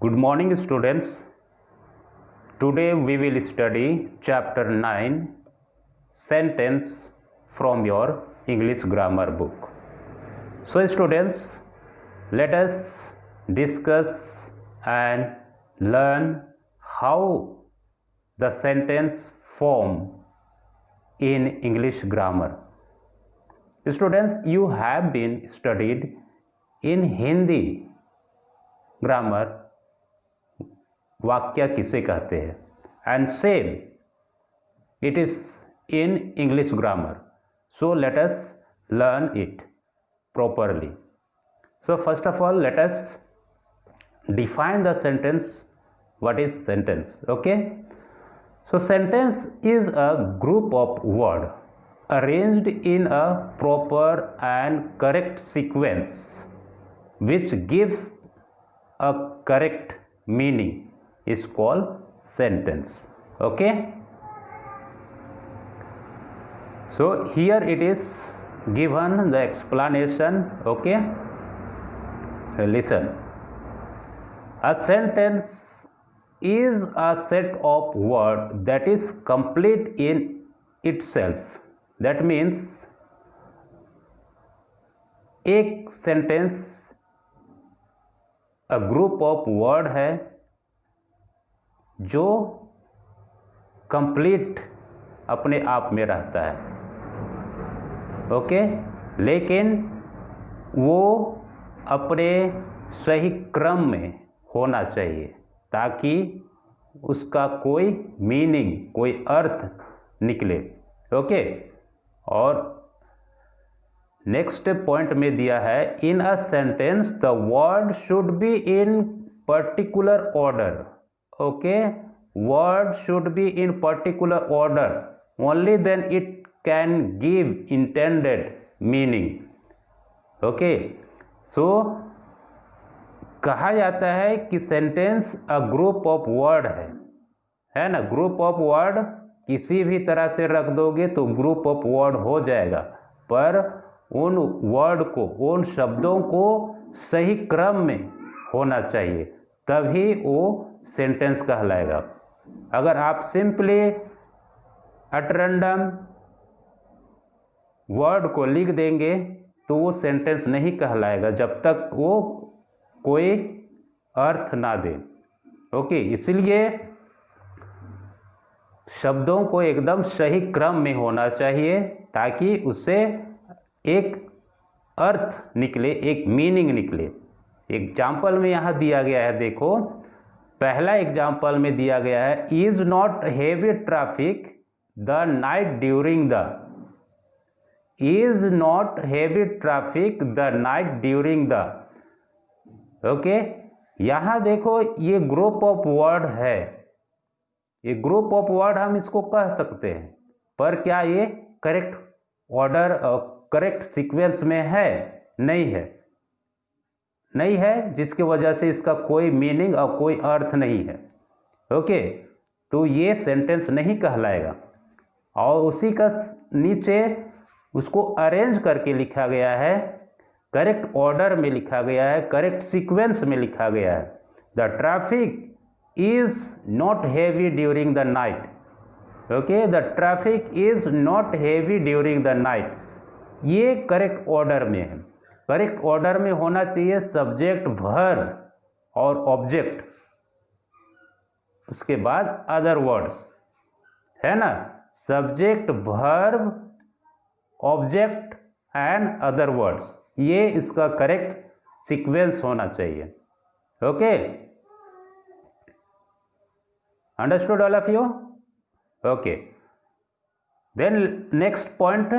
Good morning, students. Today we will study chapter 9 sentence from your English grammar book. So, students, let us discuss and learn how the sentence form in English grammar. Students, you have been studied in Hindi grammar वाक्य किसे कहते हैं and same it is in English grammar. So let us learn it properly. So first of all, let us define the sentence. What is sentence? Okay, so sentence is a group of words arranged in a proper and correct sequence which gives a correct meaning is called sentence. Okay, so here it is given the explanation. Okay, listen. A sentence is a set of words that is complete in itself. That means एक sentence a group of word है जो complete अपने आप में रहता है. Okay, लेकिन वो अपने सही क्रम में होना चाहिए ताकि उसका कोई मीनिंग, कोई अर्थ निकले. ओके, और नेक्स्ट पॉइंट में दिया है in a sentence the word should be in particular order. Okay, word should be in particular order, only then it can give intended meaning. Okay, so कहा जाता है कि sentence a group of word है ना. Group of word किसी भी तरह से रख दोगे तो ग्रुप ऑफ वर्ड हो जाएगा, पर उन वर्ड को, उन शब्दों को सही क्रम में होना चाहिए, तभी वो सेंटेंस कहलाएगा. अगर आप सिंपली एट रैंडम वर्ड को लिख देंगे तो वो सेंटेंस नहीं कहलाएगा जब तक वो कोई अर्थ ना दे. ओके, इसलिए शब्दों को एकदम सही क्रम में होना चाहिए ताकि उससे एक अर्थ निकले, एक मीनिंग निकले. एग्जाम्पल में यहाँ दिया गया है, देखो पहला एग्जाम्पल में दिया गया है is not heavy traffic the night during the. Is not heavy traffic the night during the. Okay, यहां देखो ये ग्रुप ऑफ वर्ड है. ये ग्रुप ऑफ वर्ड हम इसको कह सकते हैं, पर क्या ये करेक्ट ऑर्डर और करेक्ट सीक्वेंस में है? नहीं है, जिसकी वजह से इसका कोई मीनिंग और कोई अर्थ नहीं है. ओके, तो ये सेंटेंस नहीं कहलाएगा. और उसी का नीचे उसको अरेंज करके लिखा गया है, करेक्ट ऑर्डर में लिखा गया है, करेक्ट सीक्वेंस में लिखा गया है. The traffic is not heavy during the night. Okay, the traffic is not heavy during the night. ये करेक्ट ऑर्डर में है. करेक्ट ऑर्डर में होना चाहिए सब्जेक्ट, वर्ब और ऑब्जेक्ट, उसके बाद अदर वर्ड्स, है ना. Subject, verb, object and other words, ये इसका करेक्ट सीक्वेंस होना चाहिए. Okay, understood all of you? Okay, then next point,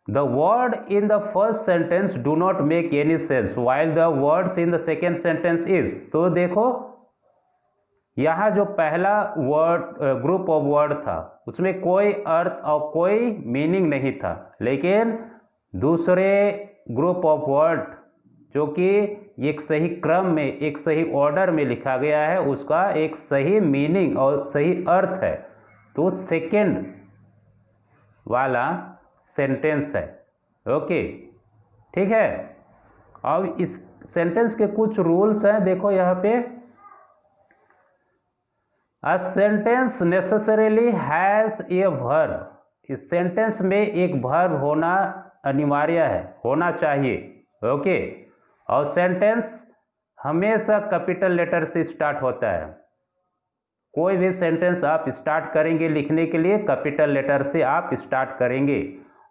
the word in the first sentence do not make any sense while the words in the second sentence is. तो देखो यहाँ जो पहला word, group of word था, उसमें कोई अर्थ और कोई मीनिंग नहीं था, लेकिन दूसरे ग्रुप ऑफ वर्ड जो कि एक सही क्रम में, एक सही ऑर्डर में लिखा गया है, उसका एक सही मीनिंग और सही अर्थ है, तो सेकेंड वाला सेंटेंस है. ओके, ठीक है. अब इस सेंटेंस के कुछ रूल्स हैं, देखो यहाँ पे a sentence necessarily has a verb, इस सेंटेंस में एक वर्ब होना अनिवार्य है, होना चाहिए। ओके, और सेंटेंस हमेशा कैपिटल लेटर से स्टार्ट होता है। कोई भी सेंटेंस आप स्टार्ट करेंगे लिखने के लिए कैपिटल लेटर से आप स्टार्ट करेंगे,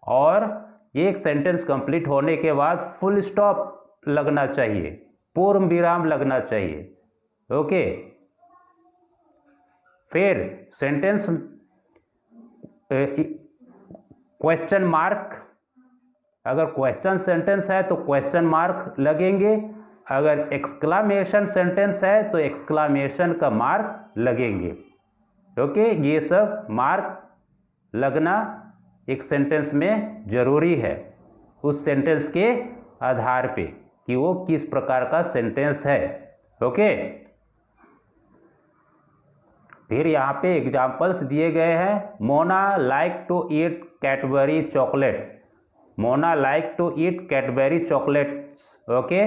और एक सेंटेंस कंप्लीट होने के बाद फुल स्टॉप लगना चाहिए, पूर्ण विराम लगना चाहिए। ओके, फिर सेंटेंस क्वेश्चन मार्क, अगर क्वेश्चन सेंटेंस है तो क्वेश्चन मार्क लगेंगे, अगर एक्सक्लामेशन सेंटेंस है तो एक्सक्लामेशन का मार्क लगेंगे। ओके, ये सब मार्क लगना एक सेंटेंस में ज़रूरी है, उस सेंटेंस के आधार पे कि वो किस प्रकार का सेंटेंस है। ओके, फिर यहाँ पे एग्जाम्पल्स दिए गए हैं। Mona like to eat Cadbury chocolate, Mona like to eat Cadbury chocolates. Okay,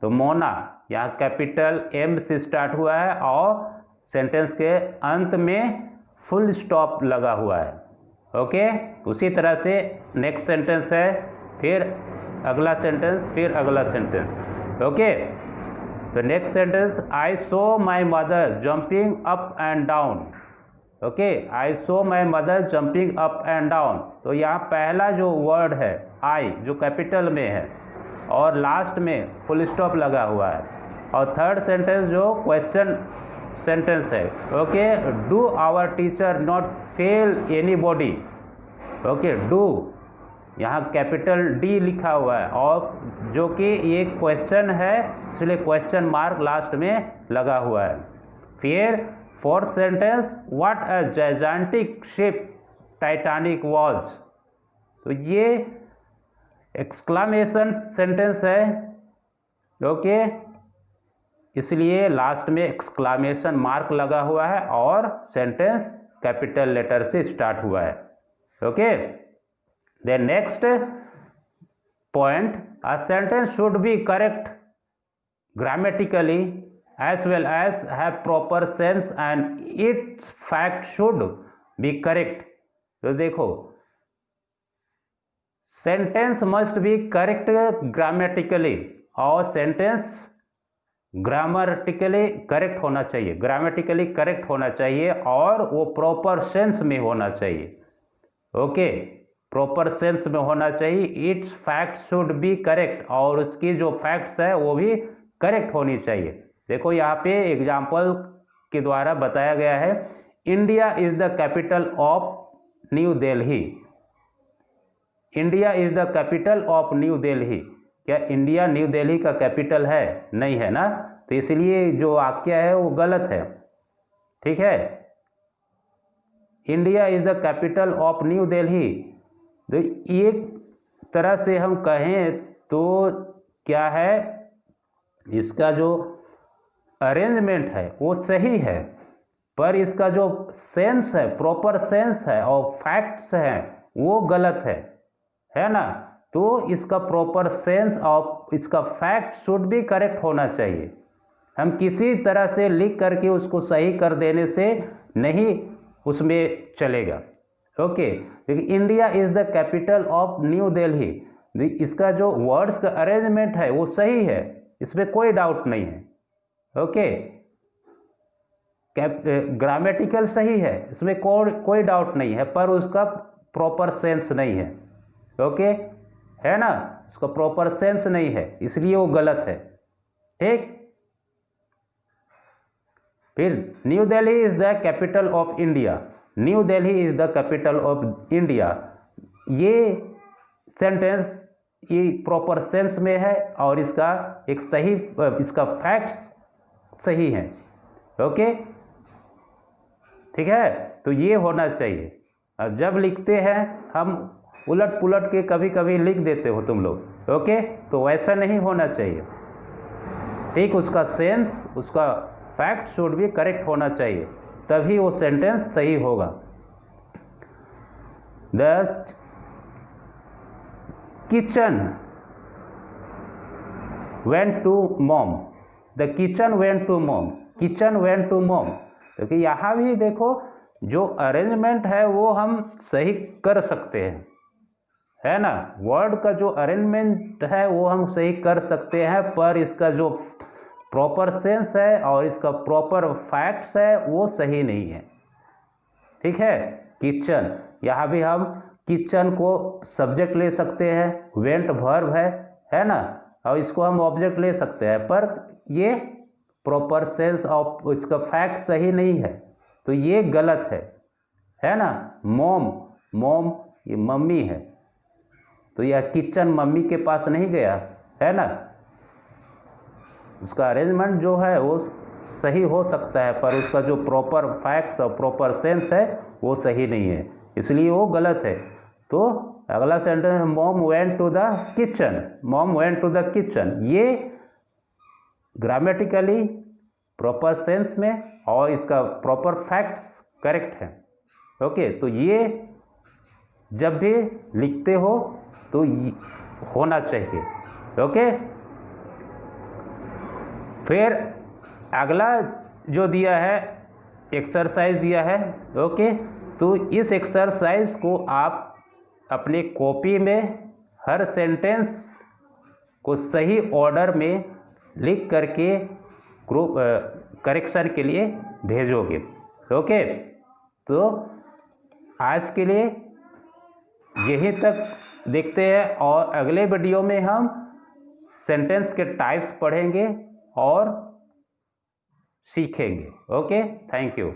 तो मोना यहाँ कैपिटल एम से स्टार्ट हुआ है और सेंटेंस के अंत में फुल स्टॉप लगा हुआ है। ओके, उसी तरह से नेक्स्ट सेंटेंस है, फिर अगला सेंटेंस, फिर अगला सेंटेंस। ओके, तो next sentence, I so my mother jumping up and down. Okay, I so my mother jumping up and down, तो यहाँ पहला जो वर्ड है आई जो कैपिटल में है और लास्ट में फुल स्टॉप लगा हुआ है, और थर्ड सेंटेंस जो क्वेश्चन सेंटेंस है। Okay, do our teacher not fail anybody. Okay, do यहाँ कैपिटल डी लिखा हुआ है और जो कि ये क्वेश्चन है इसलिए क्वेश्चन मार्क लास्ट में लगा हुआ है। फिर fourth sentence, what a gigantic ship Titanic was, तो ये एक्सक्लामेशन सेंटेंस है। ओके, इसलिए लास्ट में एक्सक्लामेशन मार्क लगा हुआ है और सेंटेंस कैपिटल लेटर से स्टार्ट हुआ है। Okay, then next point, a sentence should be correct grammatically as well as have proper sense and its fact should be correct। तो देखो, sentence must be correct grammatically, और sentence grammatically correct होना चाहिए, grammatically correct होना चाहिए, और वो proper sense में होना चाहिए। ओके, प्रॉपर सेंस में होना चाहिए। It's fact should be correct, और उसकी जो फैक्ट्स है वो भी करेक्ट होनी चाहिए। देखो यहाँ पे एग्जाम्पल के द्वारा बताया गया है, India is the capital of new Delhi. India is the capital of new Delhi, क्या इंडिया न्यू दिल्ली का कैपिटल है? नहीं है ना, तो इसलिए जो वाक्य है वो गलत है। ठीक है, India is the capital of new Delhi, तो एक तरह से हम कहें तो क्या है, इसका जो अरेंजमेंट है वो सही है, पर इसका जो सेंस है, प्रॉपर सेंस है और फैक्ट्स हैं वो गलत है ना। तो इसका प्रॉपर सेंस और इसका फैक्ट शुड भी करेक्ट होना चाहिए। हम किसी तरह से लिख करके उसको सही कर देने से नहीं उसमें चलेगा। ओके, देखिए India is the capital of new Delhi, इसका जो वर्ड्स का अरेंजमेंट है वो सही है, इसमें कोई डाउट नहीं है। ओके, ग्रामेटिकल सही है, इसमें कोई डाउट नहीं है, पर उसका प्रॉपर सेंस नहीं है। ओके, है ना, उसका प्रॉपर सेंस नहीं है, इसलिए वो गलत है। ठीक, फिर new Delhi is the capital of India, new Delhi is the capital of India, ये सेंटेंस ये प्रॉपर सेंस में है और इसका एक सही, इसका फैक्ट्स सही हैं। ओके, ठीक है, तो ये होना चाहिए। अब जब लिखते हैं हम उलट पुलट के कभी कभी लिख देते हो तुम लोग। ओके, तो वैसा नहीं होना चाहिए। ठीक, उसका सेंस, उसका फैक्ट शुड भी करेक्ट होना चाहिए, तभी वो सेंटेंस सही होगा। The kitchen went to mom, the kitchen went to mom, kitchen went to mom, क्योंकि यहाँ भी देखो जो अरेंजमेंट है वो हम सही कर सकते हैं, है ना। वर्ड का जो अरेंजमेंट है वो हम सही कर सकते हैं, पर इसका जो प्रॉपर सेंस है और इसका प्रॉपर फैक्ट्स है वो सही नहीं है। ठीक है। किचन, यहाँ भी हम किचन को सब्जेक्ट ले सकते हैं, वेंट वर्ब है ना, और इसको हम ऑब्जेक्ट ले सकते हैं, पर ये प्रॉपर सेंस और इसका फैक्ट सही नहीं है, तो ये गलत है ना। मॉम, मॉम ये मम्मी है, तो यह किचन मम्मी के पास नहीं गया, है ना। उसका अरेंजमेंट जो है वो सही हो सकता है, पर उसका जो प्रॉपर फैक्ट्स और प्रॉपर सेंस है वो सही नहीं है, इसलिए वो गलत है। तो अगला sentence, mom went to the kitchen, mom went to the kitchen, ये ग्रामेटिकली प्रॉपर सेंस में और इसका प्रॉपर फैक्ट्स करेक्ट है। ओके, तो ये जब भी लिखते हो तो होना चाहिए। ओके, फिर अगला जो दिया है एक्सरसाइज दिया है। ओके, तो इस एक्सरसाइज को आप अपने कॉपी में हर सेंटेंस को सही ऑर्डर में लिख करके ग्रुप करेक्शन के लिए भेजोगे। ओके, तो आज के लिए यहीं तक देखते हैं, और अगले वीडियो में हम सेंटेंस के टाइप्स पढ़ेंगे और सीखेंगे। Okay, thank you.